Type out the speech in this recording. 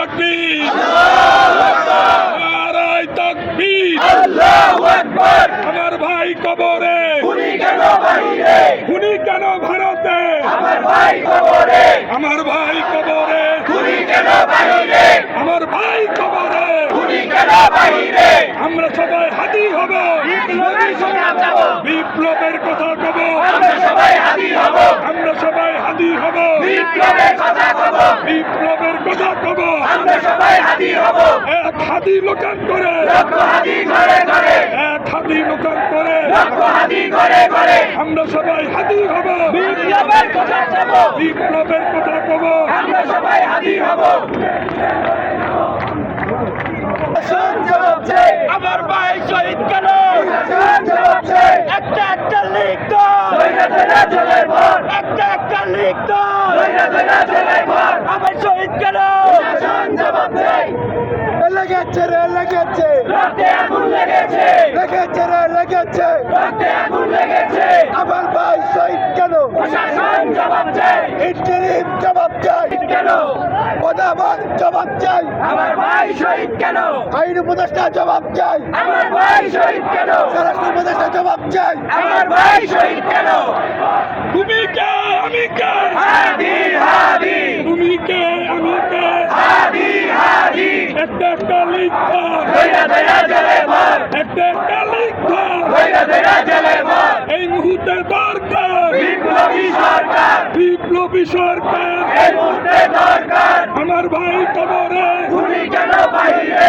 তাকবীর, নারায়ে তাকবীর, আল্লাহু আকবার। আমার ভাই কবরে, খুনি কেন বাইরে, খুনি কেন ভারতে, আমার ভাই কবরে, আমার ভাই কবরে, খুনি কেন বাইরে, আমার ভাই কবরে, খুনি কেন বাইরে। আমরা সবাই হাজির হব, বিপ্লবের কথা কব, আমরা সবাই হাজির হব, আমরা সবাই হাজির হব, বিপ্লবের কথা কব, বিপ্লবের কথা কব, আমরা সবাই হাজির হব। এক হাদি লোকান করে, লক্ষ হাদি ঘরে ঘরে, এক হাদি লোকান করে, লক্ষ হাদি ঘরে ঘরে, আমরা সবাই হাজির হব, বিপ্লবের কথা কব, বিপ্লবের কথা কব, আমরা সবাই হাজির হব। আমার ভাই শহীদ কেন, একটা একটা লিখত, একটা একটা লিখত, আমার শহীদ কেন, লেগেছে রে লেগেছে, রক্তে আগুন লেগেছে, লেগেছে রে লেগেছে, রক্তে আগুন লেগেছে। আমার ভাই শহীদ কেন, প্রশাসন জবাব চাই, ইন্টারিম জবাব চাই কেন, প্রধান জবাব চাই। আমার ভাই শহীদ কেন, আইন উপদেষ্টা জবাব চাই। আমার ভাই শহীদ কেন, স্বরাষ্ট্র উপদেষ্টা জবাব চাই। আমার ভাই শহীদ কেন। তুমি কে আমি কে, হাদি হাদি, তুমি কে আমি কে, হাদি হাদি। একটা একটা লিখা, ধৈরা ধৈরা জলে ভর, একটা একটা লিখা, ধৈরা ধৈরা জলে ভর। এই মুহূর্তে দরকার বিপ্লবী সরকার, বিপ্লবী সরকার এই মুহূর্তে দরকার। আমার ভাই কবরে, খুনি কেন বাইরে,